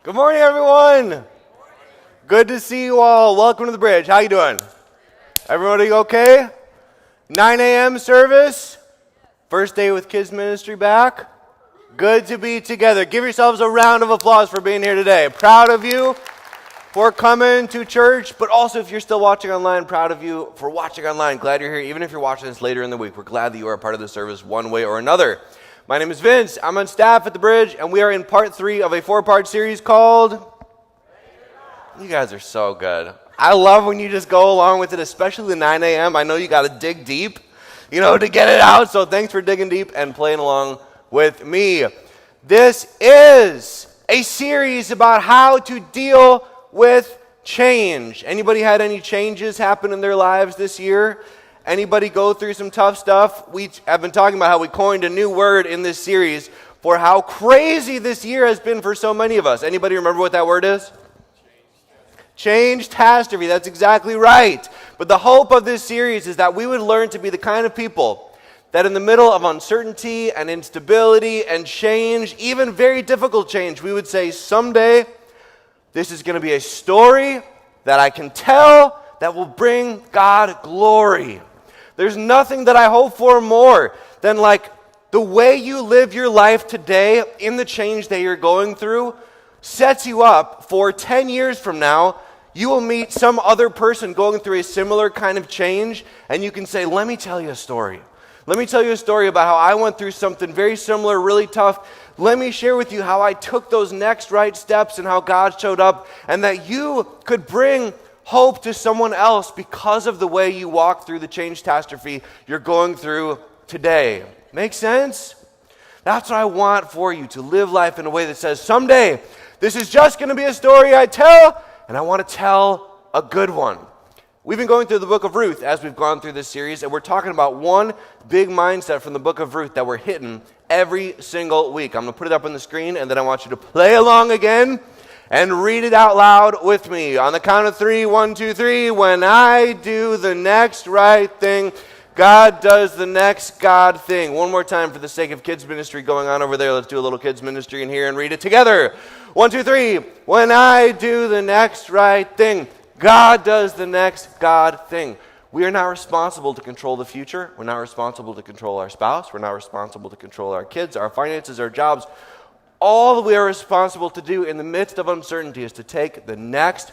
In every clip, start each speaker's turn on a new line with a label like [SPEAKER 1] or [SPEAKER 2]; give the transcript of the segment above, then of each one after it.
[SPEAKER 1] Good morning, everyone. Good to see you all. Welcome to the bridge. How you doing? Everybody okay? 9 a.m. service. First day with kids ministry back. Good to be together. Give yourselves a round of applause for being here today. Proud of you for coming to church, but also if you're still watching online, proud of you for watching online. Glad you're here. Even if you're watching this later in the week, we're glad that you are a part of the service one way or another. My name is Vince. I'm on staff at the Bridge, and we are in part 3 of a 4-part series called... You guys are so good. I love when you just go along with it, especially the 9 a.m. I know you got to dig deep, to get it out. So thanks for digging deep and playing along with me. This is a series about how to deal with change. Anybody had any changes happen in their lives this year? Anybody go through some tough stuff? We have been talking about how we coined a new word in this series for how crazy this year has been for so many of us. Anybody remember what that word is? Change-tastrophe. That's exactly right. But the hope of this series is that we would learn to be the kind of people that in the middle of uncertainty and instability and change, even very difficult change, we would say, someday this is going to be a story that I can tell that will bring God glory. There's nothing that I hope for more than the way you live your life today in the change that you're going through sets you up for 10 years from now. You will meet some other person going through a similar kind of change, and you can say, let me tell you a story. Let me tell you a story about how I went through something very similar, really tough. Let me share with you how I took those next right steps and how God showed up, and that you could bring hope to someone else because of the way you walk through the change-tastrophe you're going through today. Make sense? That's what I want for you, to live life in a way that says, someday, this is just going to be a story I tell, and I want to tell a good one. We've been going through the book of Ruth as we've gone through this series, and we're talking about one big mindset from the book of Ruth that we're hitting every single week. I'm going to put it up on the screen, and then I want you to play along again and read it out loud with me. On the count of 3, 1, 2, 3. When I do the next right thing, God does the next God thing. One more time for the sake of kids ministry going on over there. Let's do a little kids ministry in here and read it together. 1, 2, 3. When I do the next right thing, God does the next God thing. We are not responsible to control the future. We're not responsible to control our spouse. We're not responsible to control our kids, our finances, our jobs. All that we are responsible to do in the midst of uncertainty is to take the next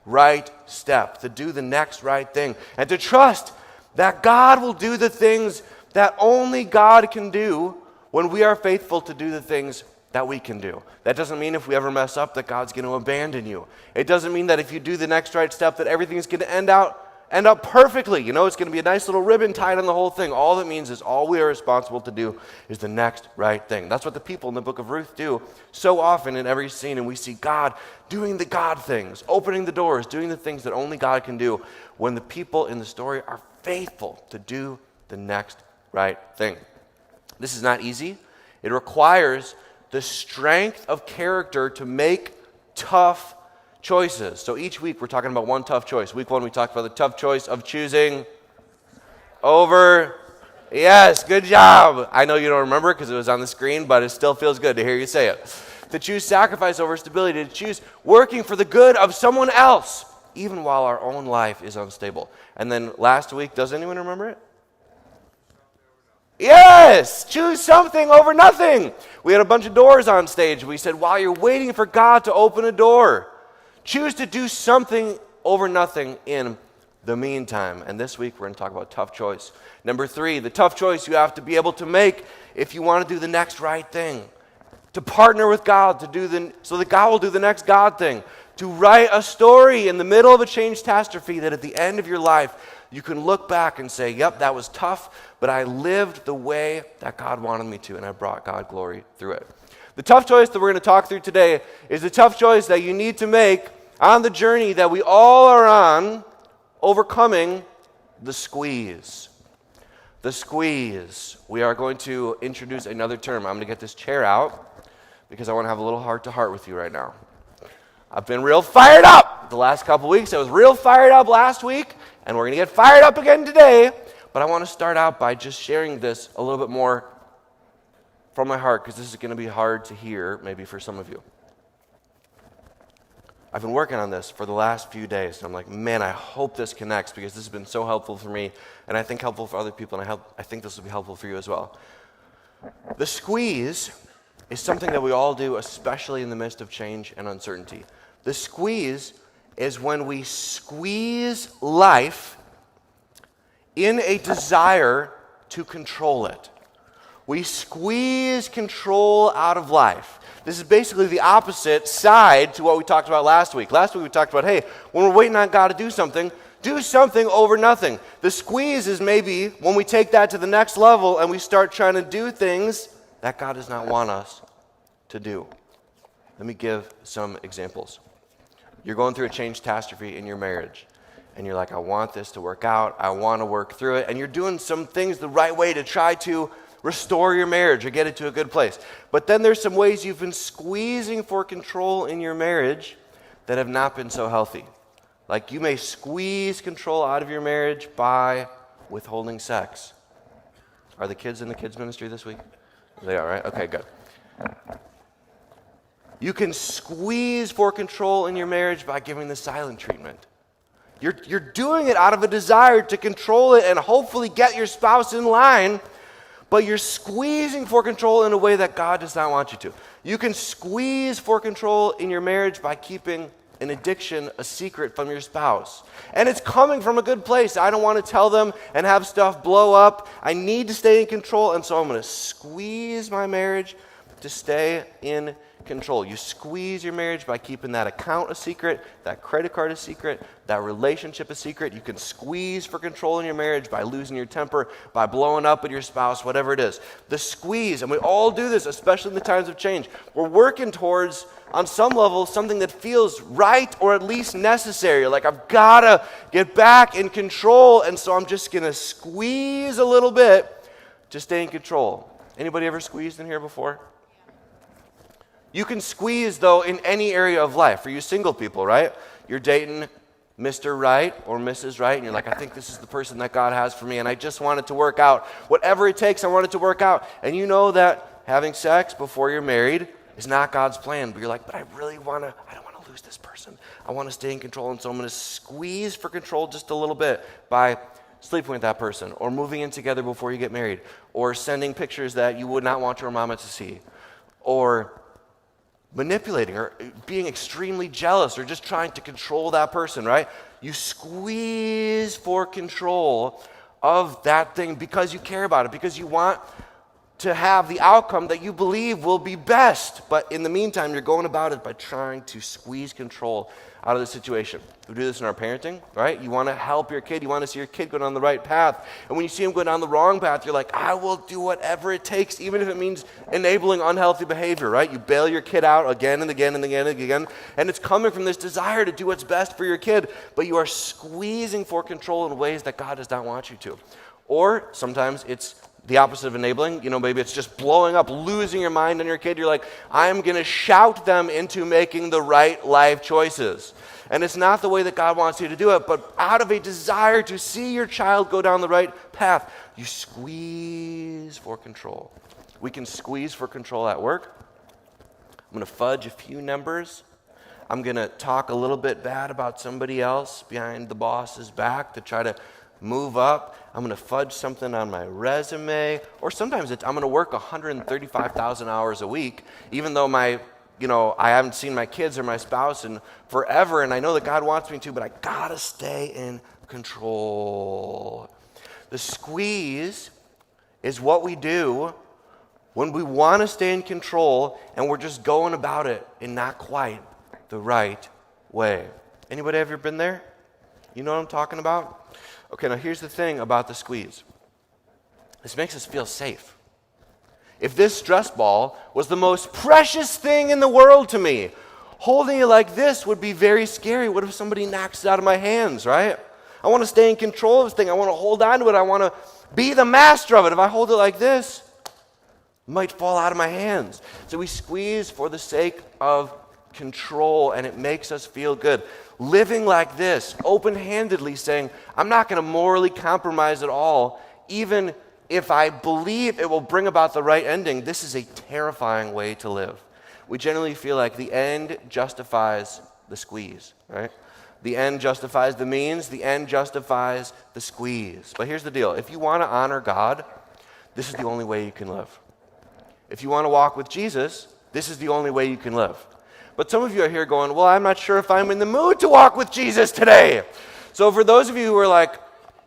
[SPEAKER 1] right step, to do the next right thing, and to trust that God will do the things that only God can do when we are faithful to do the things that we can do. That doesn't mean if we ever mess up that God's going to abandon you. It doesn't mean that if you do the next right step that everything's going to end up perfectly. It's going to be a nice little ribbon tied on the whole thing. All that means is all we are responsible to do is the next right thing. That's what the people in the book of Ruth do so often in every scene, and we see God doing the God things, opening the doors, doing the things that only God can do when the people in the story are faithful to do the next right thing. This is not easy. It requires the strength of character to make tough choices. So each week we're talking about one tough choice. Week 1 we talked about the tough choice of choosing over. Yes, good job. I know you don't remember it because it was on the screen, but it still feels good to hear you say it. To choose sacrifice over stability, to choose working for the good of someone else, even while our own life is unstable. And then last week, does anyone remember it? Yes, choose something over nothing. We had a bunch of doors on stage. We said, while you're waiting for God to open a door, choose to do something over nothing in the meantime. And this week, we're going to talk about tough choice. Number 3, the tough choice you have to be able to make if you want to do the next right thing. To partner with God so that God will do the next God thing. To write a story in the middle of a change-tastrophe that at the end of your life, you can look back and say, yep, that was tough, but I lived the way that God wanted me to, and I brought God glory through it. The tough choice that we're going to talk through today is the tough choice that you need to make on the journey that we all are on, overcoming the squeeze. The squeeze. We are going to introduce another term. I'm going to get this chair out because I want to have a little heart-to-heart with you right now. I've been real fired up the last couple weeks. I was real fired up last week, and we're going to get fired up again today. But I want to start out by just sharing this a little bit more from my heart, because this is going to be hard to hear maybe for some of you. I've been working on this for the last few days. And I'm like, man, I hope this connects because this has been so helpful for me and I think helpful for other people, and I think this will be helpful for you as well. The squeeze is something that we all do, especially in the midst of change and uncertainty. The squeeze is when we squeeze life in a desire to control it. We squeeze control out of life. This is basically the opposite side to what we talked about last week. Last week we talked about, hey, when we're waiting on God to do something over nothing. The squeeze is maybe when we take that to the next level and we start trying to do things that God does not want us to do. Let me give some examples. You're going through a change catastrophe in your marriage, and you're like, I want this to work out, I want to work through it, and you're doing some things the right way to try to restore your marriage or get it to a good place. But then there's some ways you've been squeezing for control in your marriage that have not been so healthy. Like you may squeeze control out of your marriage by withholding sex. Are the kids in the kids ministry this week? They are, right? Okay, good. You can squeeze for control in your marriage by giving the silent treatment. You're doing it out of a desire to control it and hopefully get your spouse in line, but you're squeezing for control in a way that God does not want you to. You can squeeze for control in your marriage by keeping an addiction a secret from your spouse. And it's coming from a good place. I don't want to tell them and have stuff blow up. I need to stay in control, and so I'm going to squeeze my marriage to stay in control. You squeeze your marriage by keeping that account a secret, that credit card a secret, that relationship a secret. You can squeeze for control in your marriage by losing your temper, by blowing up at your spouse, whatever it is. The squeeze, and we all do this, especially in the times of change. We're working towards, on some level, something that feels right or at least necessary. Like, I've got to get back in control, and so I'm just going to squeeze a little bit to stay in control. Anybody ever squeezed in here before? You can squeeze, though, in any area of life. For you single people, right? You're dating Mr. Right or Mrs. Right, and you're like, I think this is the person that God has for me, and I just want it to work out. Whatever it takes, I want it to work out. And you know that having sex before you're married is not God's plan, but you're like, but I don't want to lose this person. I want to stay in control, and so I'm going to squeeze for control just a little bit by sleeping with that person, or moving in together before you get married, or sending pictures that you would not want your mama to see, or manipulating or being extremely jealous or just trying to control that person, right? You squeeze for control of that thing because you care about it, because you want to have the outcome that you believe will be best. But in the meantime, you're going about it by trying to squeeze control out of the situation. We do this in our parenting, right? You want to help your kid. You want to see your kid go down the right path. And when you see him go down the wrong path, you're like, I will do whatever it takes, even if it means enabling unhealthy behavior, right? You bail your kid out again and again and again and again. And it's coming from this desire to do what's best for your kid, but you are squeezing for control in ways that God does not want you to. Or sometimes it's the opposite of enabling. You know, maybe it's just blowing up, losing your mind on your kid. You're like, I'm going to shout them into making the right life choices. And it's not the way that God wants you to do it, but out of a desire to see your child go down the right path, you squeeze for control. We can squeeze for control at work. I'm going to fudge a few numbers. I'm going to talk a little bit bad about somebody else behind the boss's back to try to move up. I'm going to fudge something on my resume. Or sometimes I'm going to work 135,000 hours a week, even though I haven't seen my kids or my spouse in forever, and I know that God wants me to, but I got to stay in control. The squeeze is what we do when we want to stay in control and we're just going about it in not quite the right way. Anybody ever been there? You know what I'm talking about? Okay, now here's the thing about the squeeze. This makes us feel safe. If this stress ball was the most precious thing in the world to me, holding it like this would be very scary. What if somebody knocks it out of my hands, right? I want to stay in control of this thing. I want to hold on to it. I want to be the master of it. If I hold it like this, it might fall out of my hands. So we squeeze for the sake of control, and it makes us feel good. Living like this, open-handedly saying, I'm not going to morally compromise at all, even if I believe it will bring about the right ending. This is a terrifying way to live. We generally feel like the end justifies the squeeze, right? The end justifies the means, the end justifies the squeeze. But here's the deal. If you want to honor God, this is the only way you can live. If you want to walk with Jesus, this is the only way you can live. But some of you are here going, well, I'm not sure if I'm in the mood to walk with Jesus today. So for those of you who are like,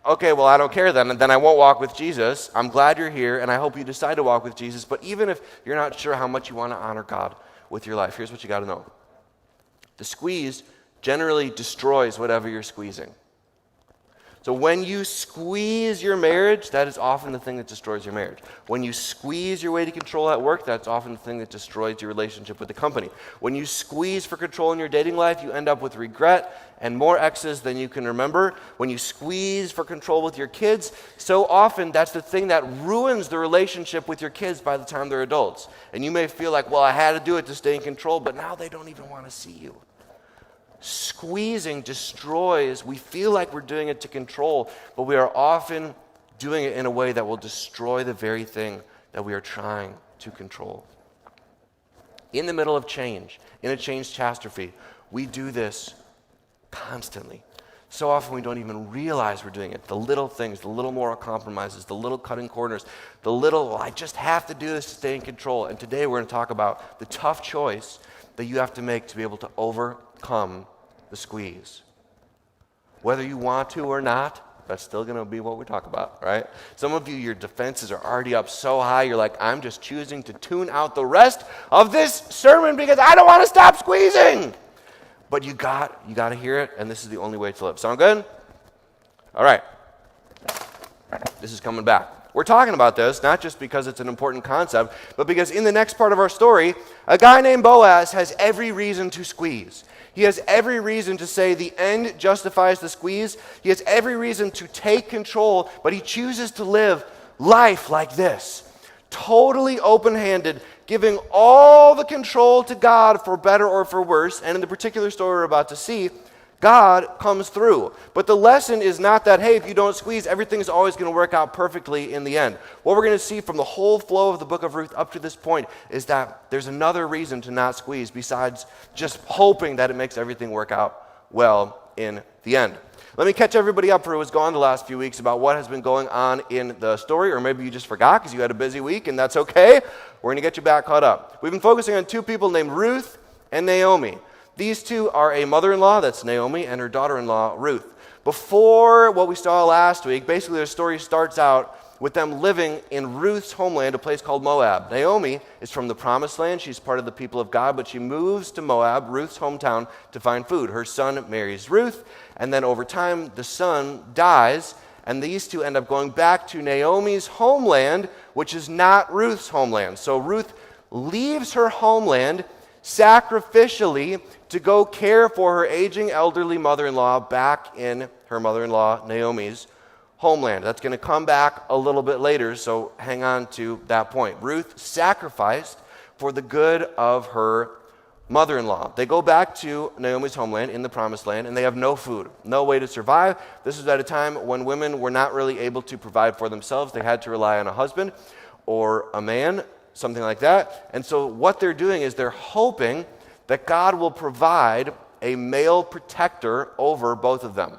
[SPEAKER 1] okay, well, I don't care then I won't walk with Jesus, I'm glad you're here, and I hope you decide to walk with Jesus. But even if you're not sure how much you want to honor God with your life, here's what you got to know. The squeeze generally destroys whatever you're squeezing. So when you squeeze your marriage, that is often the thing that destroys your marriage. When you squeeze your way to control at work, that's often the thing that destroys your relationship with the company. When you squeeze for control in your dating life, you end up with regret and more exes than you can remember. When you squeeze for control with your kids, so often that's the thing that ruins the relationship with your kids by the time they're adults. And you may feel like, well, I had to do it to stay in control, but now they don't even want to see you. Squeezing destroys. We feel like we're doing it to control, but we are often doing it in a way that will destroy the very thing that we are trying to control. In the middle of change, in a change catastrophe, we do this constantly. So often we don't even realize we're doing it. The little things, the little moral compromises, the little cutting corners, the little, well, I just have to do this to stay in control. And today we're going to talk about the tough choice that you have to make to be able to overcome the squeeze. Whether you want to or not, that's still going to be what we talk about, right? Some of you, your defenses are already up so high, you're like, I'm just choosing to tune out the rest of this sermon because I don't want to stop squeezing. But you got to hear it, and this is the only way to live. Sound good? All right. This is coming back. We're talking about this not just because it's an important concept, but because in the next part of our story, a guy named Boaz has every reason to squeeze. He has every reason to say the end justifies the squeeze. He has every reason to take control, but he chooses to live life like this, totally open-handed, giving all the control to God for better or for worse. And in the particular story we're about to see, God comes through. But the lesson is not that, hey, if you don't squeeze, everything's always going to work out perfectly in the end. What we're going to see from the whole flow of the book of Ruth up to this point is that there's another reason to not squeeze besides just hoping that it makes everything work out well in the end. Let me catch everybody up who was gone the last few weeks about what has been going on in the story, or maybe you just forgot because you had a busy week, and that's okay. We're going to get you back caught up. We've been focusing on two people named Ruth and Naomi. These two are a mother-in-law, that's Naomi, and her daughter-in-law, Ruth. Before what we saw last week, basically their story starts out with them living in Ruth's homeland, a place called Moab. Naomi is from the Promised Land. She's part of the people of God, but she moves to Moab, Ruth's hometown, to find food. Her son marries Ruth, and then over time, the son dies, and these two end up going back to Naomi's homeland, which is not Ruth's homeland. So Ruth leaves her homeland sacrificially to go care for her aging elderly mother-in-law back in her mother-in-law Naomi's homeland. That's going to come back a little bit later, so hang on to that point. Ruth sacrificed for the good of her mother-in-law. They go back to Naomi's homeland in the Promised Land, and they have no food, no way to survive. This is at a time when women were not really able to provide for themselves. They had to rely on a husband or a man, something like that. And so what they're doing is they're hoping that God will provide a male protector over both of them.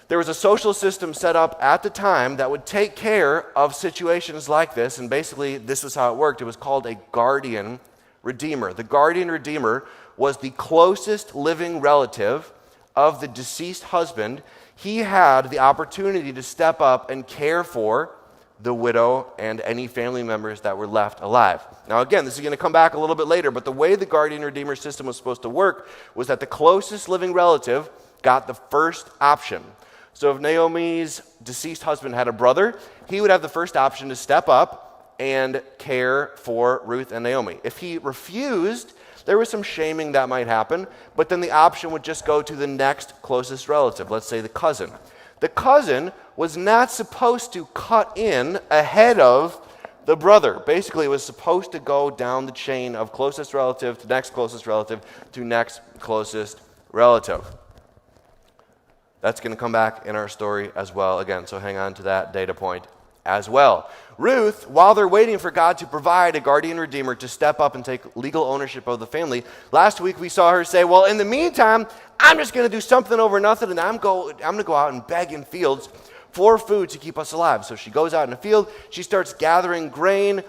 [SPEAKER 1] There was a social system set up at the time that would take care of situations like this, and basically this was how it worked. It was called a guardian redeemer. The guardian redeemer was the closest living relative of the deceased husband. He had the opportunity to step up and care for the widow and any family members that were left alive. Now again, this is going to come back a little bit later, but the way the guardian redeemer system was supposed to work was that the closest living relative got the first option. So if Naomi's deceased husband had a brother, he would have the first option to step up and care for Ruth and Naomi. If he refused, there was some shaming that might happen, but then the option would just go to the next closest relative, let's say the cousin. The cousin was not supposed to cut in ahead of the brother. Basically, it was supposed to go down the chain of closest relative to next closest relative to next closest relative. That's going to come back in our story as well again, so hang on to that data point as well. Ruth, while they're waiting for God to provide a guardian redeemer to step up and take legal ownership of the family, last week we saw her say, well, in the meantime, I'm just going to do something over nothing, and I'm going to go out and beg in fields for food to keep us alive. So she goes out in the field, she starts gathering grain,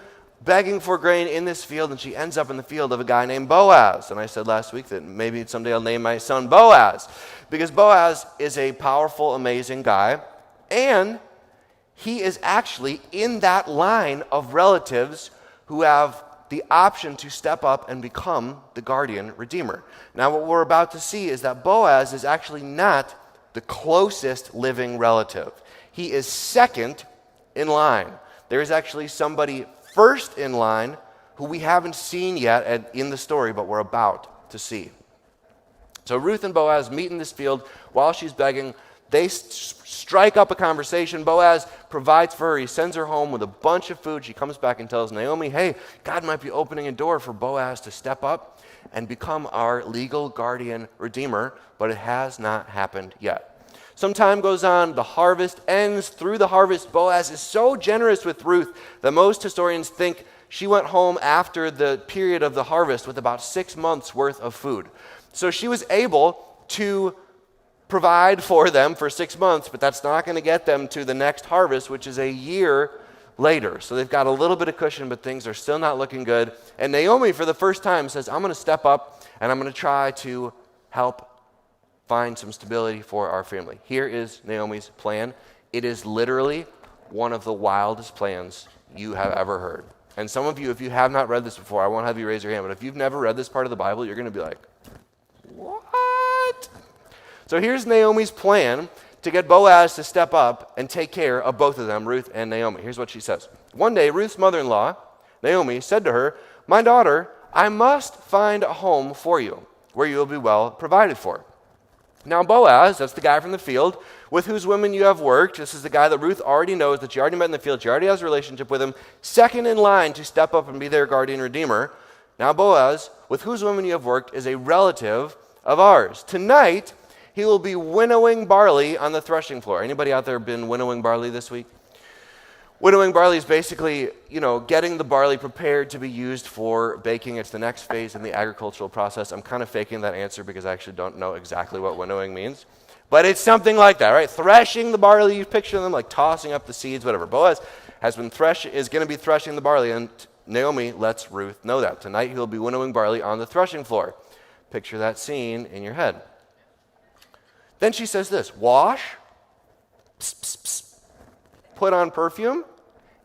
[SPEAKER 1] begging for grain in this field, and she ends up in the field of a guy named Boaz. And I said last week that maybe someday I'll name my son Boaz, because Boaz is a powerful, amazing guy, and he is actually in that line of relatives who have the option to step up and become the guardian redeemer. Now, what we're about to see is that Boaz is actually not the closest living relative. He is second in line. There is actually somebody first in line who we haven't seen yet in the story, but we're about to see. So Ruth and Boaz meet in this field while she's begging. They strike up a conversation. Boaz provides for her. He sends her home with a bunch of food. She comes back and tells Naomi, hey, God might be opening a door for Boaz to step up and become our legal guardian redeemer, but it has not happened yet. Some time goes on, the harvest ends. Through the harvest, Boaz is so generous with Ruth that most historians think she went home after the period of the harvest with about 6 months worth of food. So she was able to provide for them for 6 months, but that's not going to get them to the next harvest, which is a year later. So they've got a little bit of cushion, but things are still not looking good. And Naomi, for the first time, says, I'm going to step up and I'm going to try to help find some stability for our family. Here is Naomi's plan. It is literally one of the wildest plans you have ever heard. And some of you, if you have not read this before, I won't have you raise your hand, but if you've never read this part of the Bible, you're going to be like, what? So here's Naomi's plan to get Boaz to step up and take care of both of them, Ruth and Naomi. Here's what she says. One day, Ruth's mother-in-law, Naomi, said to her, my daughter, I must find a home for you where you will be well provided for. Now Boaz, that's the guy from the field, with whose women you have worked. This is the guy that Ruth already knows, that she already met in the field. She already has a relationship with him. Second in line to step up and be their guardian redeemer. Now Boaz, with whose women you have worked, is a relative of ours. Tonight, he will be winnowing barley on the threshing floor. Anybody out there been winnowing barley this week? Winnowing barley is basically, getting the barley prepared to be used for baking. It's the next phase in the agricultural process. I'm kind of faking that answer because I actually don't know exactly what winnowing means. But it's something like that, right? Threshing the barley, you picture them like tossing up the seeds, whatever. Boaz is going to be threshing the barley, and Naomi lets Ruth know that. Tonight he'll be winnowing barley on the threshing floor. Picture that scene in your head. Then she says this, wash, pss, pss, pss, put on perfume,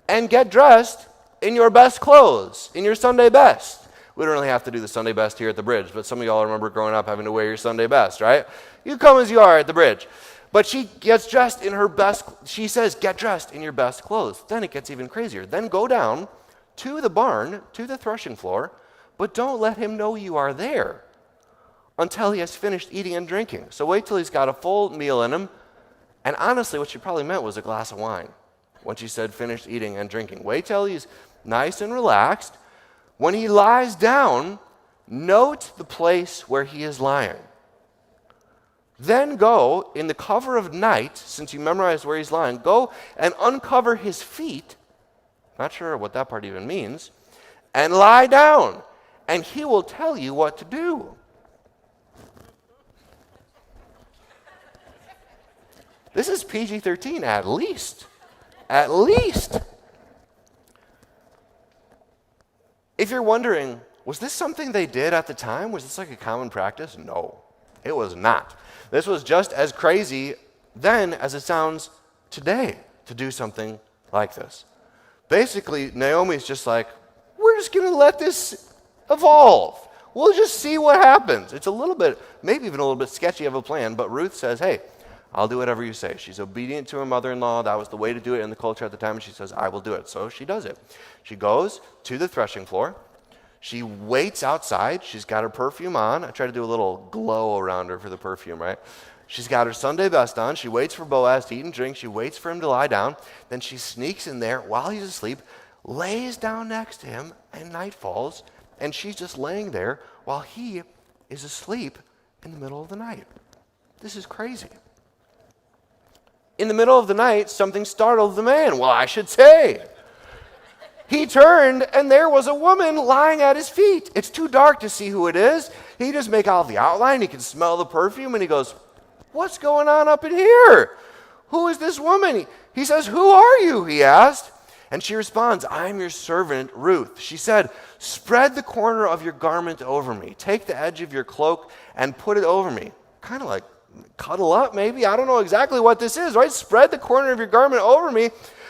[SPEAKER 1] and get dressed in your best clothes, in your Sunday best. We don't really have to do the Sunday best here at the bridge, but some of y'all remember growing up having to wear your Sunday best, right? You come as you are at the bridge. But she gets dressed in her best, she says, get dressed in your best clothes. Then it gets even crazier. Then go down to the barn, to the threshing floor, but don't let him know you are there until he has finished eating and drinking. So wait till he's got a full meal in him. And honestly, what she probably meant was a glass of wine when she said finished eating and drinking. Wait till he's nice and relaxed. When he lies down, note the place where he is lying. Then go in the cover of night, since you memorized where he's lying, go and uncover his feet, not sure what that part even means, and lie down, and he will tell you what to do. This is PG-13 at least. At least. If you're wondering, was this something they did at the time? Was this like a common practice? No, it was not. This was just as crazy then as it sounds today to do something like this. Basically, Naomi's just like, we're just going to let this evolve. We'll just see what happens. It's a little bit, maybe even a little bit sketchy of a plan, but Ruth says, hey, I'll do whatever you say. She's obedient to her mother-in-law. That was the way to do it in the culture at the time. And she says, I will do it. So she does it. She goes to the threshing floor. She waits outside. She's got her perfume on. I try to do a little glow around her for the perfume, right? She's got her Sunday best on. She waits for Boaz to eat and drink. She waits for him to lie down. Then she sneaks in there while he's asleep, lays down next to him, and night falls. And she's just laying there while he is asleep in the middle of the night. This is crazy. In the middle of the night, something startled the man. Well, I should say. He turned, and there was a woman lying at his feet. It's too dark to see who it is. He just make out the outline. He can smell the perfume, and he goes, what's going on up in here? Who is this woman? He says, who are you? He asked. And she responds, I'm your servant, Ruth. She said, spread the corner of your garment over me. Take the edge of your cloak and put it over me. Kind of like cuddle up, maybe. I don't know exactly what this is, right? Spread the corner of your garment over me,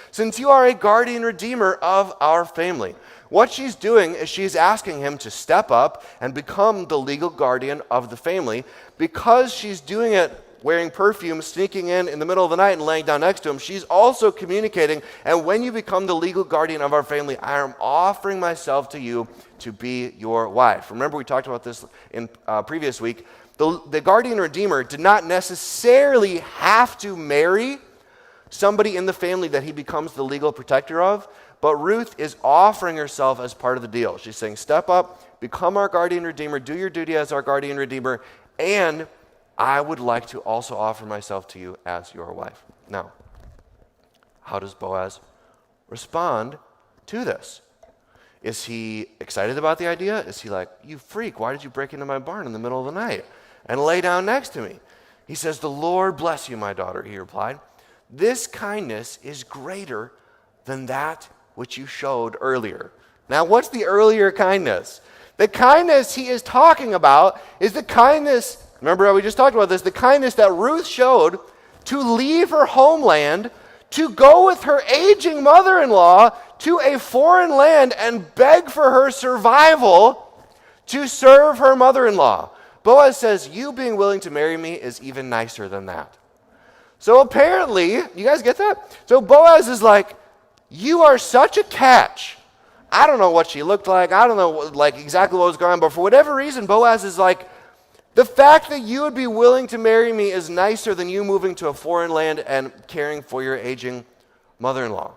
[SPEAKER 1] since you are a guardian redeemer of our family. What she's doing is she's asking him to step up and become the legal guardian of the family. Because she's doing it wearing perfume, sneaking in the middle of the night and laying down next to him, she's also communicating, and when you become the legal guardian of our family, I am offering myself to you to be your wife. Remember, we talked about this in previous week. The guardian redeemer did not necessarily have to marry somebody in the family that he becomes the legal protector of, but Ruth is offering herself as part of the deal. She's saying, step up, become our guardian redeemer, do your duty as our guardian redeemer, and I would like to also offer myself to you as your wife. Now, how does Boaz respond to this? Is he excited about the idea? Is he like, you freak, why did you break into my barn in the middle of the night and lay down next to me? He says, the Lord bless you, my daughter, he replied. This kindness is greater than that which you showed earlier. Now, what's the earlier kindness? The kindness he is talking about is the kindness, remember how we just talked about this, the kindness that Ruth showed to leave her homeland, to go with her aging mother-in-law to a foreign land and beg for her survival to serve her mother-in-law. Boaz says, you being willing to marry me is even nicer than that. So apparently, you guys get that? So Boaz is like, you are such a catch. I don't know what she looked like. I don't know exactly what was going on. But for whatever reason, Boaz is like, the fact that you would be willing to marry me is nicer than you moving to a foreign land and caring for your aging mother-in-law.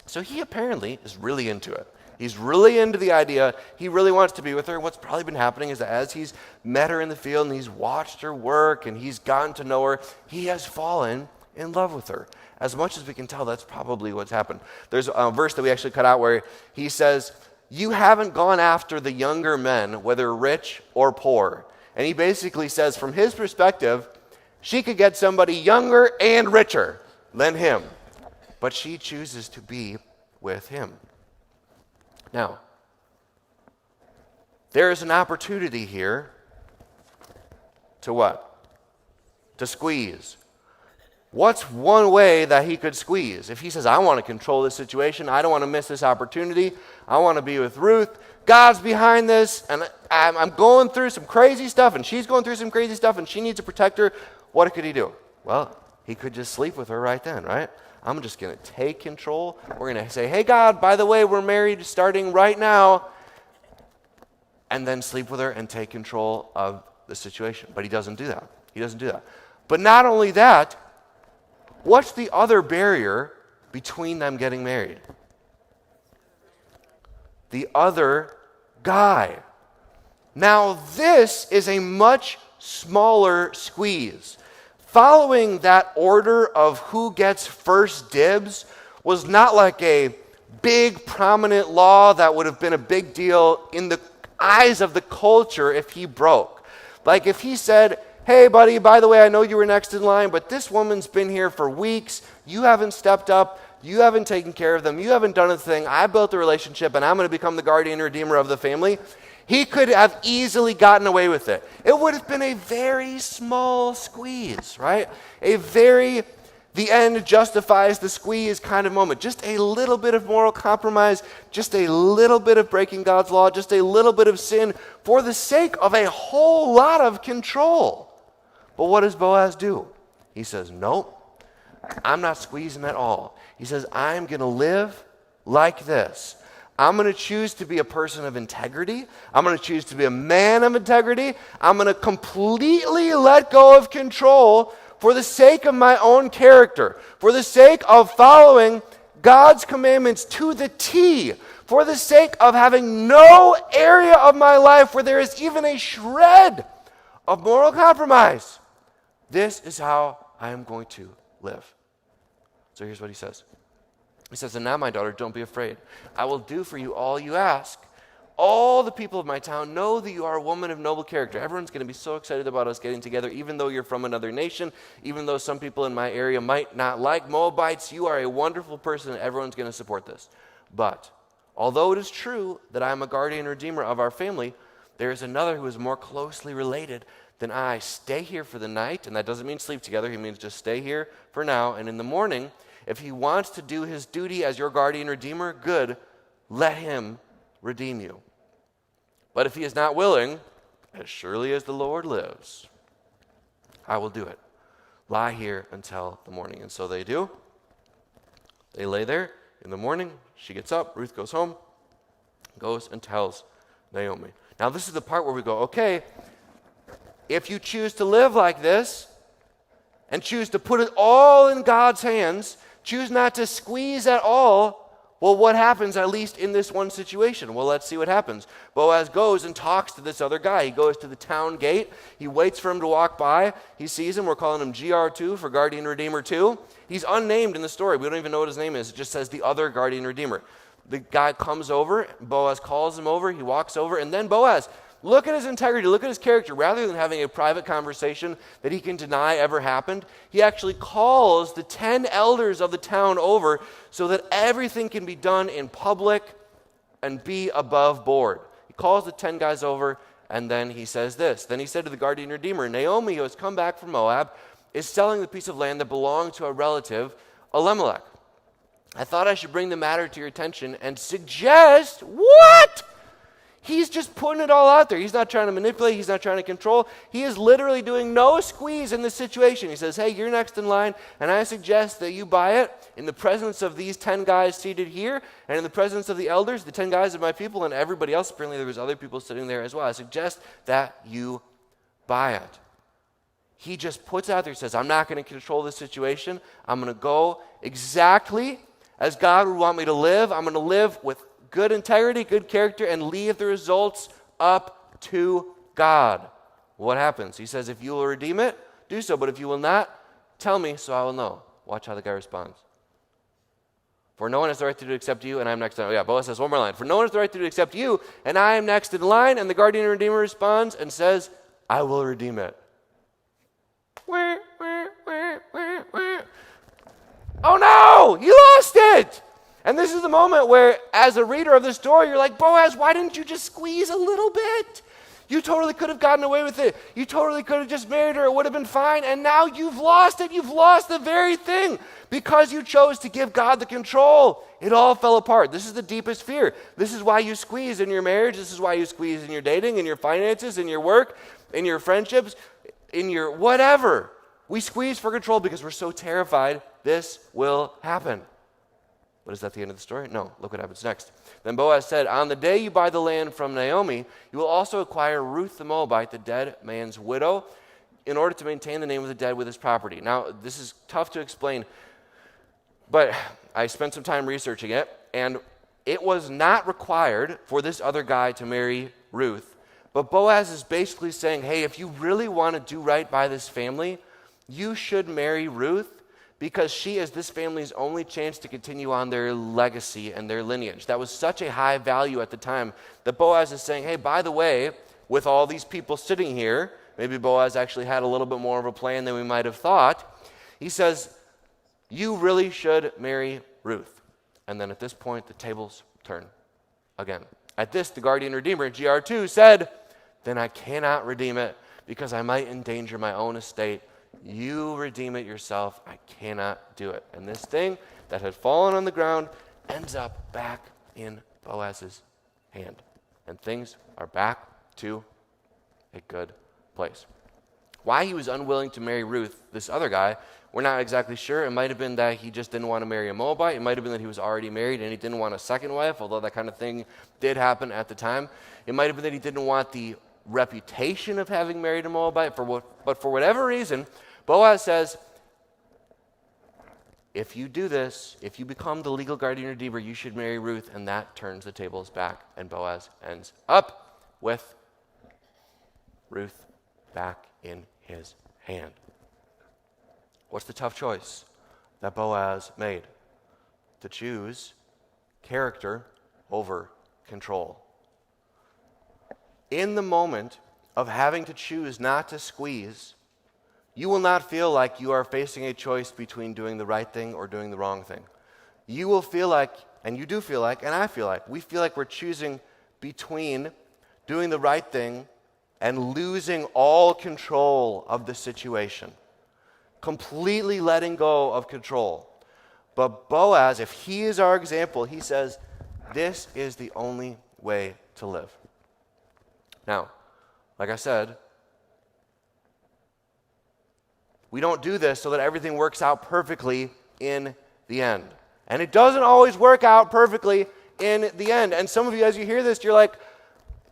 [SPEAKER 1] So he apparently is really into it. He's really into the idea. He really wants to be with her. What's probably been happening is that as he's met her in the field and he's watched her work and he's gotten to know her, he has fallen in love with her. As much as we can tell, that's probably what's happened. There's a verse that we actually cut out where he says, you haven't gone after the younger men, whether rich or poor. And he basically says, from his perspective, she could get somebody younger and richer than him. But she chooses to be with him. Now, there is an opportunity here to what? To squeeze. What's one way that he could squeeze? If he says, I want to control this situation, I don't want to miss this opportunity, I want to be with Ruth, God's behind this, and I'm going through some crazy stuff, and she's going through some crazy stuff, and she needs a protector, what could he do? Well, he could just sleep with her right then, right? I'm just going to take control. We're going to say, hey, God, by the way, we're married starting right now. And then sleep with her and take control of the situation. But he doesn't do that. He doesn't do that. But not only that, what's the other barrier between them getting married? The other guy. Now, this is a much smaller squeeze. Following that order of who gets first dibs was not like a big prominent law that would have been a big deal in the eyes of the culture if he broke. Like if he said, hey buddy, by the way, I know you were next in line, but this woman's been here for weeks, you haven't stepped up, you haven't taken care of them, you haven't done a thing, I built a relationship and I'm going to become the guardian redeemer of the family. He could have easily gotten away with it. It would have been a very small squeeze, right? The end justifies the squeeze kind of moment. Just a little bit of moral compromise, just a little bit of breaking God's law, just a little bit of sin for the sake of a whole lot of control. But what does Boaz do? He says, nope, I'm not squeezing at all. He says, I'm going to live like this. I'm going to choose to be a person of integrity. I'm going to choose to be a man of integrity. I'm going to completely let go of control for the sake of my own character, for the sake of following God's commandments to the T, for the sake of having no area of my life where there is even a shred of moral compromise. This is how I am going to live. So here's what he says. He says, and now, my daughter, don't be afraid. I will do for you all you ask. All the people of my town know that you are a woman of noble character. Everyone's going to be so excited about us getting together, even though you're from another nation, even though some people in my area might not like Moabites. You are a wonderful person, and everyone's going to support this. But although it is true that I am a guardian redeemer of our family, there is another who is more closely related than I. Stay here for the night, and that doesn't mean sleep together. He means just stay here for now, and in the morning, if he wants to do his duty as your guardian redeemer, good, let him redeem you. But if he is not willing, as surely as the Lord lives, I will do it. Lie here until the morning. And so they do. They lay there. In the morning, she gets up. Ruth goes home, goes and tells Naomi. Now this is the part where we go, okay, if you choose to live like this and choose to put it all in God's hands, choose not to squeeze at all, well, what happens at least in this one situation? Well, let's see what happens. Boaz goes and talks to this other guy. He goes to the town gate. He waits for him to walk by. He sees him. We're calling him GR2 for Guardian Redeemer 2. He's unnamed in the story. We don't even know what his name is. It just says the other Guardian Redeemer. The guy comes over. Boaz calls him over. He walks over. And then Boaz, look at his integrity, look at his character. Rather than having a private conversation that he can deny ever happened, he actually calls the 10 elders of the town over so that everything can be done in public and be above board. He calls the 10 guys over, and then he says this. Then he said to the guardian redeemer, Naomi, who has come back from Moab, is selling the piece of land that belonged to a relative, Elimelech. I thought I should bring the matter to your attention and suggest, what? He's just putting it all out there. He's not trying to manipulate. He's not trying to control. He is literally doing no squeeze in this situation. He says, hey, you're next in line, and I suggest that you buy it in the presence of these 10 guys seated here, and in the presence of the elders, the 10 guys of my people, and everybody else. Apparently there was other people sitting there as well. I suggest that you buy it. He just puts out there, he says, I'm not going to control this situation. I'm going to go exactly as God would want me to live. I'm going to live with good integrity, good character, and leave the results up to God. What happens? He says, if you will redeem it, do so. But if you will not, tell me so I will know. Watch how the guy responds. For no one has the right to do it except you, and I am next in line. Yeah, Boaz says one more line. For no one has the right to do it except you, and I am next in line. And the guardian redeemer responds and says, I will redeem it. Oh no, you lost it. And this is the moment where, as a reader of the story, you're like, Boaz, why didn't you just squeeze a little bit? You totally could have gotten away with it. You totally could have just married her. It would have been fine. And now you've lost it. You've lost the very thing because you chose to give God the control. It all fell apart. This is the deepest fear. This is why you squeeze in your marriage. This is why you squeeze in your dating, in your finances, in your work, in your friendships, in your whatever. We squeeze for control because we're so terrified this will happen. But is that the end of the story? No. Look what happens next. Then Boaz said, on the day you buy the land from Naomi, you will also acquire Ruth the Moabite, the dead man's widow, in order to maintain the name of the dead with his property. Now, this is tough to explain, but I spent some time researching it, and it was not required for this other guy to marry Ruth. But Boaz is basically saying, hey, if you really want to do right by this family, you should marry Ruth, because she is this family's only chance to continue on their legacy and their lineage. That was such a high value at the time that Boaz is saying, hey, by the way, with all these people sitting here, maybe Boaz actually had a little bit more of a plan than we might have thought. He says, you really should marry Ruth. And then at this point, the tables turn again. At this, the guardian redeemer, GR2, said, then I cannot redeem it because I might endanger my own estate. You redeem it yourself. I cannot do it. And this thing that had fallen on the ground ends up back in Boaz's hand. And things are back to a good place. Why he was unwilling to marry Ruth, this other guy, we're not exactly sure. It might have been that he just didn't want to marry a Moabite. It might have been that he was already married and he didn't want a second wife, although that kind of thing did happen at the time. It might have been that he didn't want the reputation of having married a Moabite, but for whatever reason, Boaz says, if you do this, if you become the legal guardian redeemer, you should marry Ruth, and that turns the tables back, and Boaz ends up with Ruth back in his hand. What's the tough choice? that Boaz made, to choose character over control. In the moment of having to choose not to squeeze, you will not feel like you are facing a choice between doing the right thing or doing the wrong thing. You will feel like, and you do feel like, and I feel like, we feel like we're choosing between doing the right thing and losing all control of the situation. Completely letting go of control. But Boaz, if he is our example, he says, this is the only way to live. Now, like I said, we don't do this so that everything works out perfectly in the end. And it doesn't always work out perfectly in the end. And some of you, as you hear this, you're like,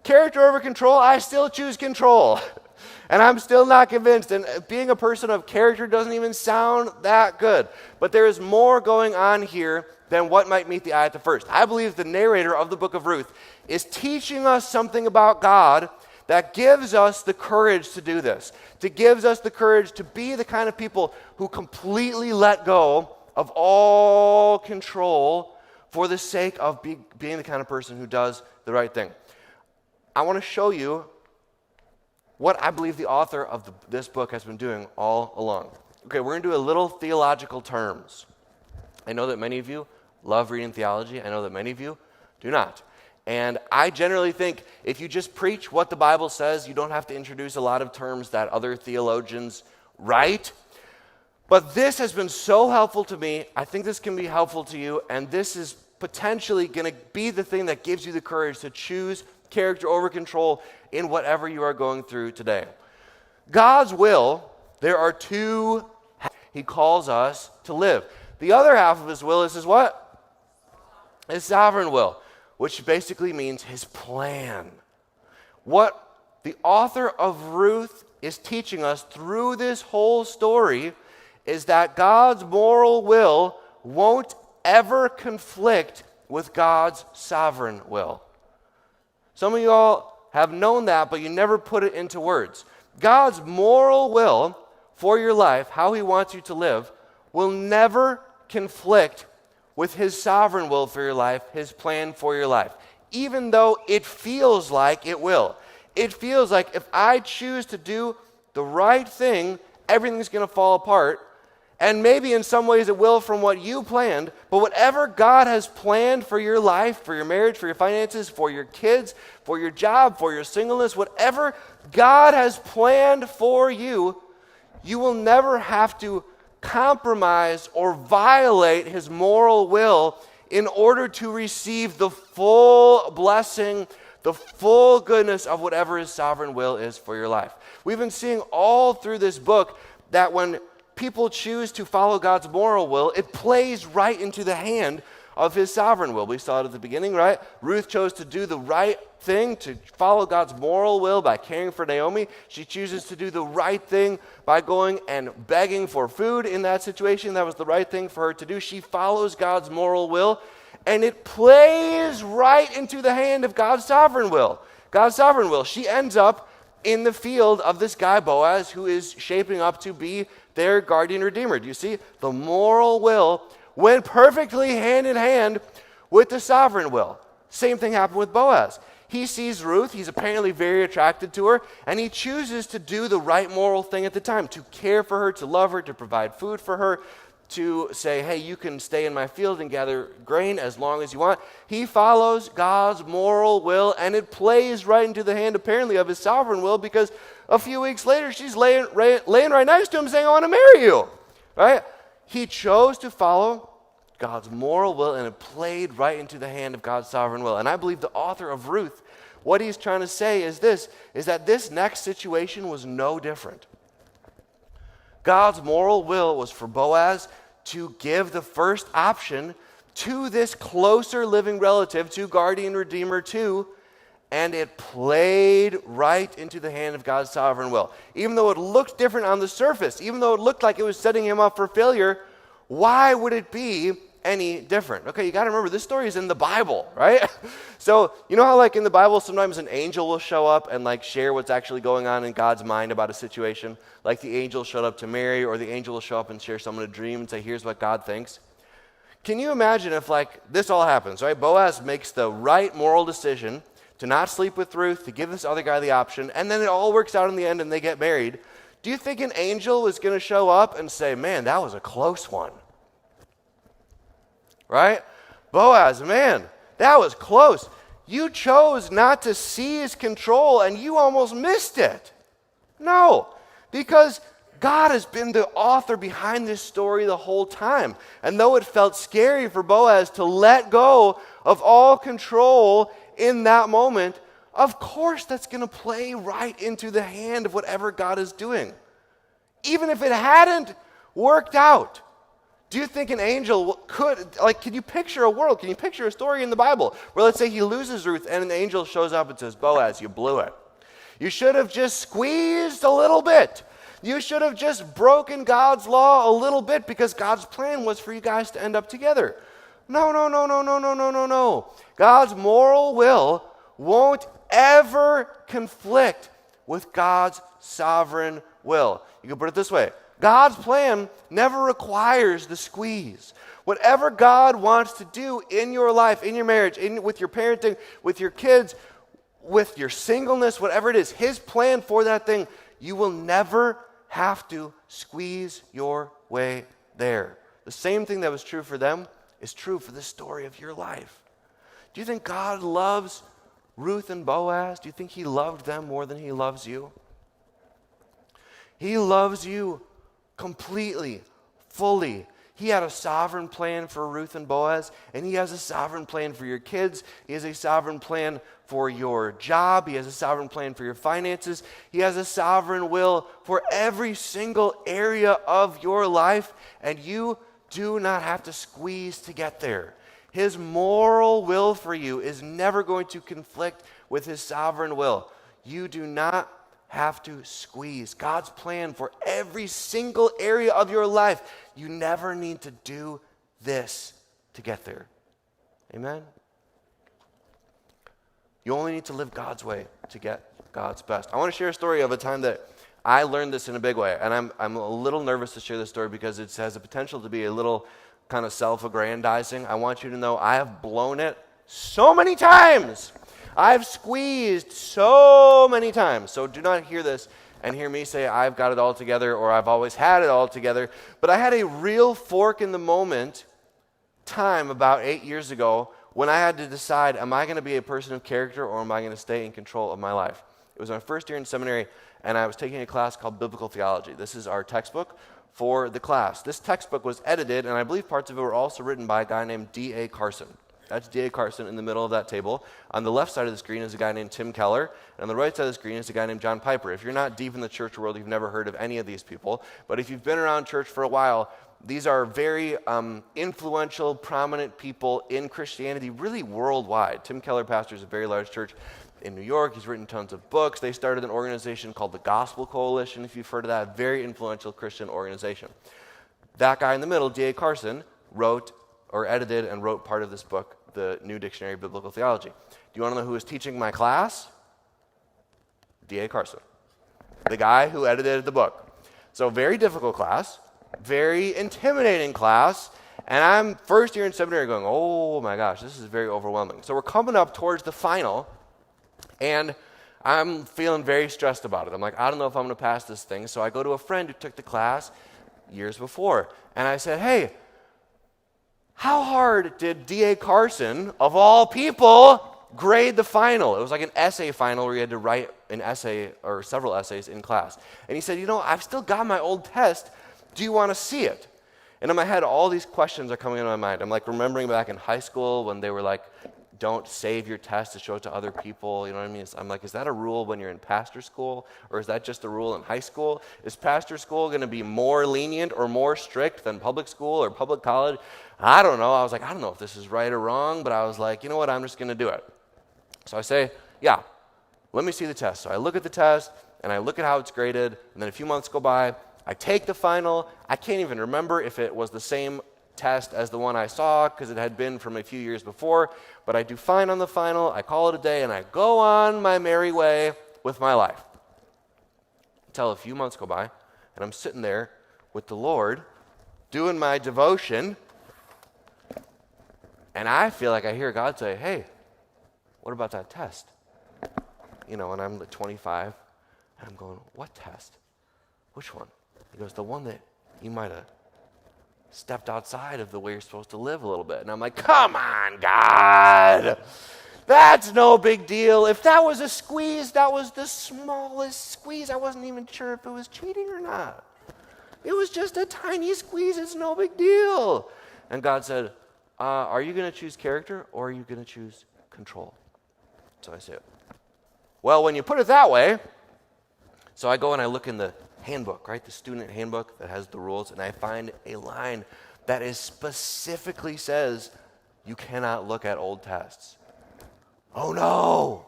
[SPEAKER 1] character over control, I still choose control. And I'm still not convinced. And being a person of character doesn't even sound that good. But there is more going on here than what might meet the eye at the first. I believe the narrator of the book of Ruth is teaching us something about God that gives us the courage to do this. To gives us the courage to be the kind of people who completely let go of all control for the sake of being the kind of person who does the right thing. I want to show you what I believe the author of this book has been doing all along. Okay, we're going to do a little theological terms. I know that many of you love reading theology. I know that many of you do not. And I generally think if you just preach what the Bible says, you don't have to introduce a lot of terms that other theologians write. But this has been so helpful to me. I think this can be helpful to you. And this is potentially going to be the thing that gives you the courage to choose character over control in whatever you are going through today. God's will, there are two He calls us to live. The other half of His will is His what? His sovereign will, which basically means His plan. What the author of Ruth is teaching us through this whole story is that God's moral will won't ever conflict with God's sovereign will. Some of you all have known that, but you never put it into words. God's moral will for your life, how He wants you to live, will never conflict with His sovereign will for your life, His plan for your life, even though it feels like it will. It feels like if I choose to do the right thing, everything's going to fall apart. And maybe in some ways it will from what you planned, but whatever God has planned for your life, for your marriage, for your finances, for your kids, for your job, for your singleness, whatever God has planned for you, you will never have to compromise or violate His moral will in order to receive the full blessing, the full goodness of whatever His sovereign will is for your life. We've been seeing all through this book that when people choose to follow God's moral will, it plays right into the hand of His sovereign will. We saw it at the beginning, right? Ruth chose to do the right thing, to follow God's moral will by caring for Naomi. She chooses to do the right thing by going and begging for food in that situation. That was the right thing for her to do. She follows God's moral will, and it plays right into the hand of God's sovereign will. God's sovereign will. She ends up in the field of this guy Boaz, who is shaping up to be their guardian redeemer. Do you see? The moral will went perfectly hand in hand with the sovereign will. Same thing happened with Boaz. He sees Ruth, he's apparently very attracted to her, and he chooses to do the right moral thing at the time, to care for her, to love her, to provide food for her, to say, hey, you can stay in my field and gather grain as long as you want. He follows God's moral will, and it plays right into the hand, apparently, of His sovereign will, because a few weeks later, she's laying right next to him saying, I want to marry you, right? He chose to follow God's moral will, and it played right into the hand of God's sovereign will. And I believe the author of Ruth, what he's trying to say is that this next situation was no different. God's moral will was for Boaz to give the first option to this closer living relative, to guardian redeemer too, and it played right into the hand of God's sovereign will. Even though it looked different on the surface, even though it looked like it was setting him up for failure, why would it be any different. Okay, you got to remember, this story is in the Bible, right? So, you know how like in the Bible, sometimes an angel will show up and like share what's actually going on in God's mind about a situation? Like the angel showed up to Mary, or the angel will show up and share someone a dream and say, here's what God thinks. Can you imagine if like this all happens, right? Boaz makes the right moral decision to not sleep with Ruth, to give this other guy the option, and then it all works out in the end and they get married. Do you think an angel is going to show up and say, man, that was a close one? Right? Boaz, man, that was close. You chose not to seize control and you almost missed it. No, because God has been the author behind this story the whole time. And though it felt scary for Boaz to let go of all control in that moment, of course that's going to play right into the hand of whatever God is doing. Even if it hadn't worked out. Do you think an angel can you picture a world, can you picture a story in the Bible where let's say he loses Ruth and an angel shows up and says, Boaz, you blew it. You should have just squeezed a little bit. You should have just broken God's law a little bit because God's plan was for you guys to end up together. No. God's moral will won't ever conflict with God's sovereign will. You can put it this way. God's plan never requires the squeeze. Whatever God wants to do in your life, in your marriage, with your parenting, with your kids, with your singleness, whatever it is, his plan for that thing, you will never have to squeeze your way there. The same thing that was true for them is true for the story of your life. Do you think God loves Ruth and Boaz? Do you think he loved them more than he loves you? He loves you completely, fully. He had a sovereign plan for Ruth and Boaz, and he has a sovereign plan for your kids. He has a sovereign plan for your job. He has a sovereign plan for your finances. He has a sovereign will for every single area of your life, and you do not have to squeeze to get there. His moral will for you is never going to conflict with his sovereign will. You do not have to squeeze. God's plan for every single area of your life, you never need to do this to get there. Amen? You only need to live God's way to get God's best. I want to share a story of a time that I learned this in a big way, and I'm a little nervous to share this story because it has the potential to be a little kind of self-aggrandizing. I want you to know I have blown it so many times. I've squeezed so many times. So do not hear this and hear me say I've got it all together or I've always had it all together. But I had a real fork in the moment time about 8 years ago when I had to decide, am I going to be a person of character or am I going to stay in control of my life? It was my first year in seminary, and I was taking a class called Biblical Theology. This is our textbook for the class. This textbook was edited, and I believe parts of it were also written by a guy named D.A. Carson. That's D.A. Carson in the middle of that table. On the left side of the screen is a guy named Tim Keller, and on the right side of the screen is a guy named John Piper. If you're not deep in the church world, you've never heard of any of these people, but if you've been around church for a while, these are very influential, prominent people in Christianity, really worldwide. Tim Keller pastors a very large church in New York. He's written tons of books. They started an organization called the Gospel Coalition, if you've heard of that, very influential Christian organization. That guy in the middle, D.A. Carson, wrote or edited and wrote part of this book, the New Dictionary of Biblical Theology. Do you want to know who was teaching my class? D.A. Carson, the guy who edited the book. So very difficult class, very intimidating class, and I'm first year in seminary going, oh my gosh, this is very overwhelming. So we're coming up towards the final, and I'm feeling very stressed about it. I'm like, I don't know if I'm going to pass this thing. So I go to a friend who took the class years before, and I said, hey, how hard did D.A. Carson, of all people, grade the final? It was like an essay final where you had to write an essay or several essays in class. And he said, I've still got my old test. Do you want to see it? And in my head, all these questions are coming into my mind. I'm like remembering back in high school when they were like, don't save your test to show it to other people. You know what I mean? I'm like, is that a rule when you're in pastor school? Or is that just a rule in high school? Is pastor school going to be more lenient or more strict than public school or public college? I don't know. I was like, I don't know if this is right or wrong, but I was like, you know what? I'm just going to do it. So I say, yeah, let me see the test. So I look at the test, and I look at how it's graded, and then a few months go by. I take the final. I can't even remember if it was the same test as the one I saw because it had been from a few years before, but I do fine on the final. I call it a day, and I go on my merry way with my life. Until a few months go by, and I'm sitting there with the Lord doing my devotion, and I feel like I hear God say, hey, what about that test? And I'm 25, and I'm going, what test? Which one? He goes, the one that you might have stepped outside of the way you're supposed to live a little bit. And I'm like, come on, God. That's no big deal. If that was a squeeze, that was the smallest squeeze. I wasn't even sure if it was cheating or not. It was just a tiny squeeze. It's no big deal. And God said, are you going to choose character or are you going to choose control? So I said, well, when you put it that way, so I go and I look in the handbook, right? The student handbook that has the rules, and I find a line that is specifically says you cannot look at old tests. Oh no.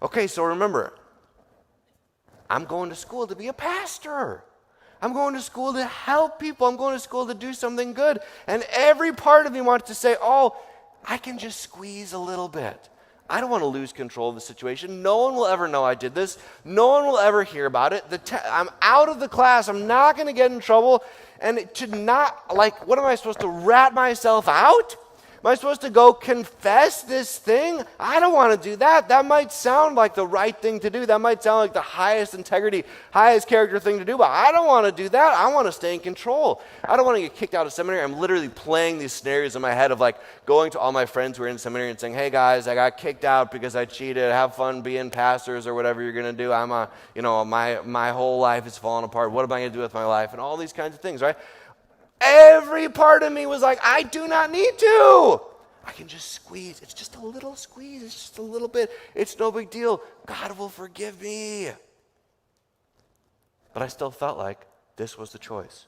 [SPEAKER 1] Okay, so remember, I'm going to school to be a pastor. I'm going to school to help people. I'm going to school to do something good. And every part of me wants to say, oh, I can just squeeze a little bit. I don't want to lose control of the situation. No one will ever know I did this. No one will ever hear about it. I'm out of the class. I'm not going to get in trouble. And to not, what am I supposed to rat myself out? Am I supposed to go confess this thing? I don't want to do that. That might sound like the right thing to do. That might sound like the highest integrity, highest character thing to do, but I don't want to do that. I want to stay in control. I don't want to get kicked out of seminary. I'm literally playing these scenarios in my head of going to all my friends who are in seminary and saying, hey guys, I got kicked out because I cheated. Have fun being pastors or whatever you're going to do. My whole life is falling apart. What am I going to do with my life? And all these kinds of things, right? Every part of me was like, I do not need to. I can just squeeze. It's just a little squeeze. It's just a little bit. It's no big deal. God will forgive me. But I still felt like this was the choice.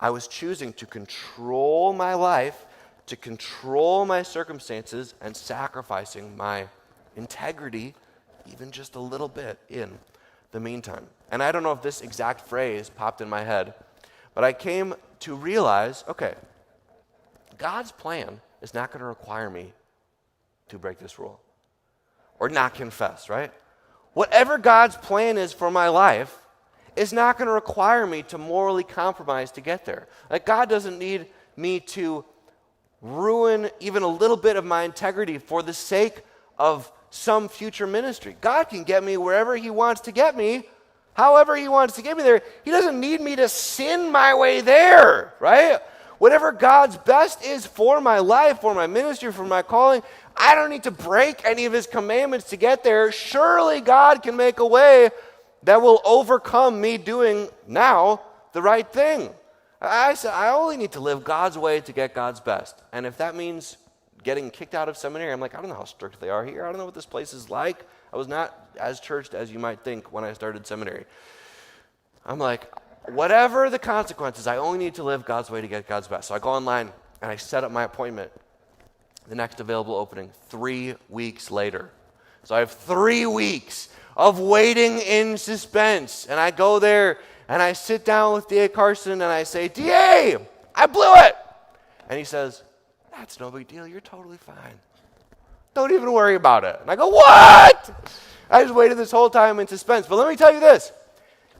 [SPEAKER 1] I was choosing to control my life, to control my circumstances, and sacrificing my integrity even just a little bit in the meantime. And I don't know if this exact phrase popped in my head, but I came to realize, okay, God's plan is not going to require me to break this rule or not confess, right? Whatever God's plan is for my life is not going to require me to morally compromise to get there. God doesn't need me to ruin even a little bit of my integrity for the sake of some future ministry. God can get me wherever he wants to get me. However he wants to get me there, he doesn't need me to sin my way there, right? Whatever God's best is for my life, for my ministry, for my calling, I don't need to break any of his commandments to get there. Surely God can make a way that will overcome me doing now the right thing. I said, I only need to live God's way to get God's best. And if that means getting kicked out of seminary, I'm like, I don't know how strict they are here. I don't know what this place is like. I was not as churched as you might think when I started seminary. I'm like, whatever the consequences, I only need to live God's way to get God's best. So I go online and I set up my appointment. The next available opening, 3 weeks later. So I have 3 weeks of waiting in suspense. And I go there and I sit down with D.A. Carson and I say, D.A., I blew it. And he says, that's no big deal. You're totally fine. Don't even worry about it. And I go, what? I just waited this whole time in suspense. But let me tell you this.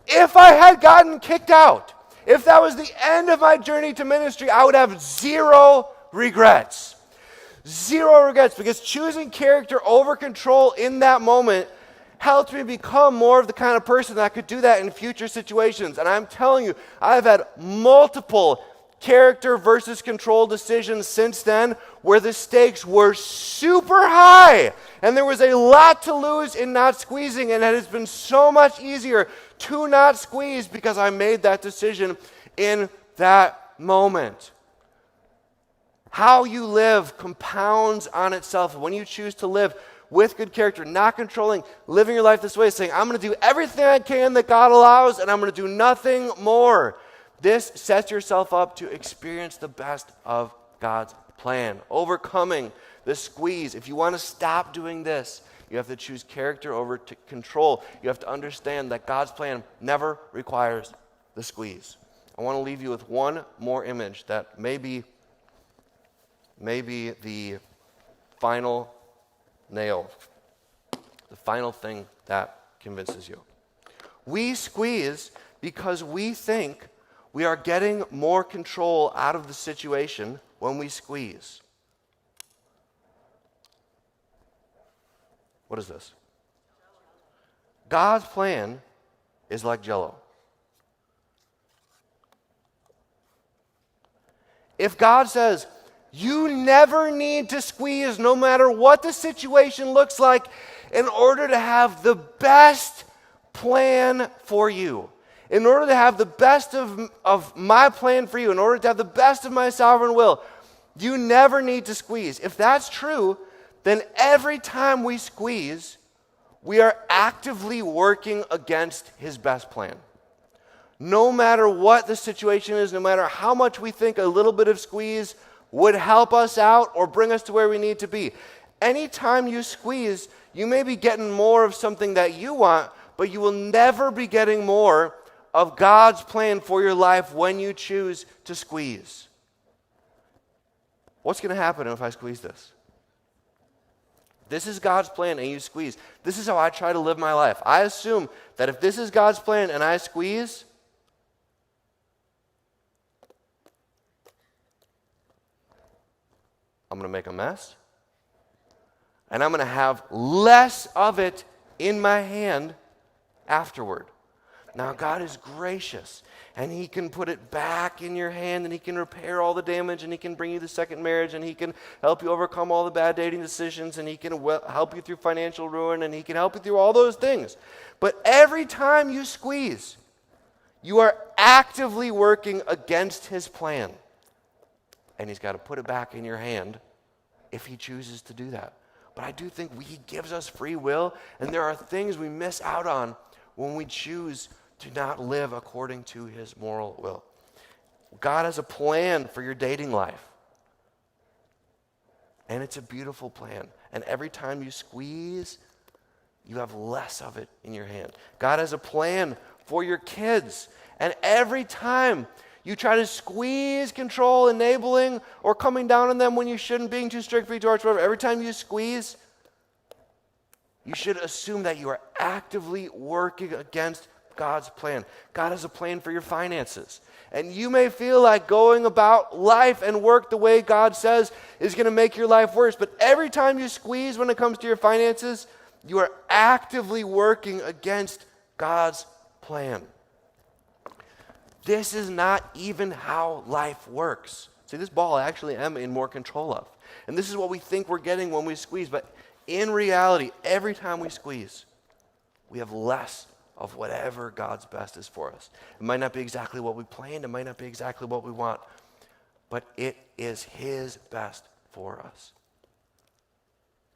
[SPEAKER 1] If I had gotten kicked out, if that was the end of my journey to ministry, I would have zero regrets. Zero regrets, because choosing character over control in that moment helped me become more of the kind of person that could do that in future situations. And I'm telling you, I've had multiple character versus control decisions since then where the stakes were super high and there was a lot to lose in not squeezing, and it has been so much easier to not squeeze because I made that decision in that moment. How you live compounds on itself. When you choose to live with good character, not controlling, living your life this way, saying, I'm going to do everything I can that God allows and I'm going to do nothing more. This sets yourself up to experience the best of God's plan, overcoming the squeeze. If you want to stop doing this, you have to choose character over control. You have to understand that God's plan never requires the squeeze. I want to leave you with one more image that may be the final nail, the final thing that convinces you. We squeeze because we think we are getting more control out of the situation when we squeeze. What is this? God's plan is like Jell-O. If God says, you never need to squeeze no matter what the situation looks like in order to have the best plan for you, in order to have the best of my plan for you, in order to have the best of my sovereign will, you never need to squeeze. If that's true, then every time we squeeze, we are actively working against his best plan. No matter what the situation is, no matter how much we think a little bit of squeeze would help us out or bring us to where we need to be. Anytime you squeeze, you may be getting more of something that you want, but you will never be getting more of God's plan for your life when you choose to squeeze. What's going to happen if I squeeze this? This is God's plan and you squeeze. This is how I try to live my life. I assume that if this is God's plan and I squeeze, I'm going to make a mess, and I'm going to have less of it in my hand afterward. Now, God is gracious, and he can put it back in your hand, and he can repair all the damage, and he can bring you the second marriage, and he can help you overcome all the bad dating decisions, and he can help you through financial ruin, and he can help you through all those things. But every time you squeeze, you are actively working against his plan. And he's got to put it back in your hand if he chooses to do that. But I do think he gives us free will, and there are things we miss out on when we choose to not live according to his moral will. God has a plan for your dating life. And it's a beautiful plan. And every time you squeeze, you have less of it in your hand. God has a plan for your kids. And every time you try to squeeze control, enabling, or coming down on them when you shouldn't, being too strict, being too harsh, whatever. Every time you squeeze, you should assume that you are actively working against God's plan. God has a plan for your finances. And you may feel like going about life and work the way God says is going to make your life worse. But every time you squeeze when it comes to your finances, you are actively working against God's plan. This is not even how life works. See, this ball I actually am in more control of. And this is what we think we're getting when we squeeze. But in reality, every time we squeeze, we have less of whatever God's best is for us. It might not be exactly what we planned. It might not be exactly what we want. But it is his best for us.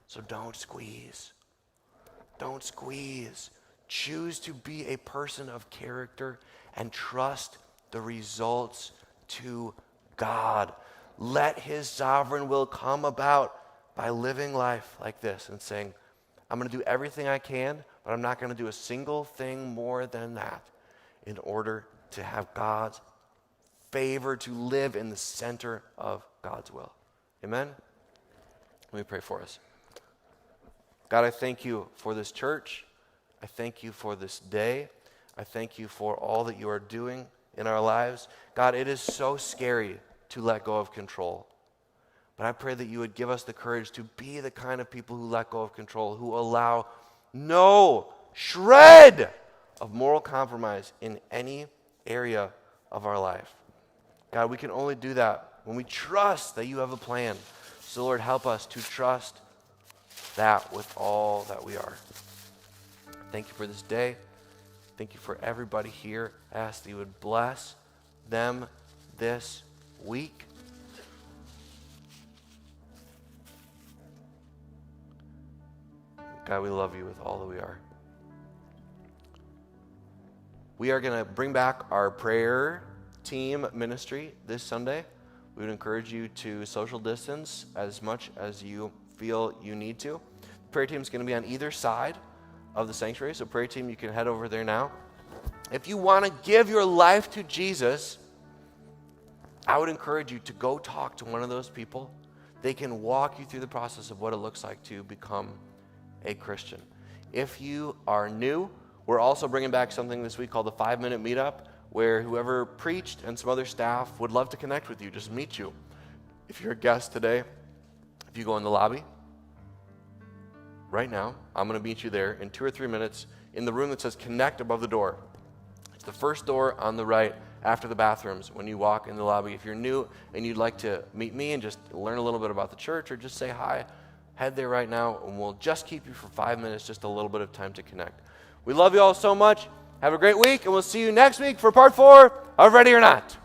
[SPEAKER 1] So don't squeeze. Don't squeeze. Choose to be a person of character and trust the results to God. Let his sovereign will come about by living life like this and saying, I'm going to do everything I can, but I'm not going to do a single thing more than that in order to have God's favor, to live in the center of God's will. Amen? Let me pray for us. God, I thank you for this church. I thank you for this day. I thank you for all that you are doing in our lives. God, it is so scary to let go of control. But I pray that you would give us the courage to be the kind of people who let go of control, who allow no shred of moral compromise in any area of our life. God, we can only do that when we trust that you have a plan. So Lord, help us to trust that with all that we are. Thank you for this day. Thank you for everybody here. I ask that you would bless them this week. God, we love you with all that we are. We are going to bring back our prayer team ministry this Sunday. We would encourage you to social distance as much as you feel you need to. The prayer team is going to be on either side of the sanctuary. So prayer team, you can head over there now. If you want to give your life to Jesus, I would encourage you to go talk to one of those people. They can walk you through the process of what it looks like to become a Christian. If you are new, we're also bringing back something this week called the 5-minute meetup, where whoever preached and some other staff would love to connect with you, just meet you. If you're a guest today, if you go in the lobby, right now, I'm going to meet you there in 2 or 3 minutes in the room that says Connect above the door. It's the first door on the right after the bathrooms when you walk in the lobby. If you're new and you'd like to meet me and just learn a little bit about the church or just say hi, head there right now and we'll just keep you for 5 minutes, just a little bit of time to connect. We love you all so much. Have a great week and we'll see you next week for part 4 of Ready or Not.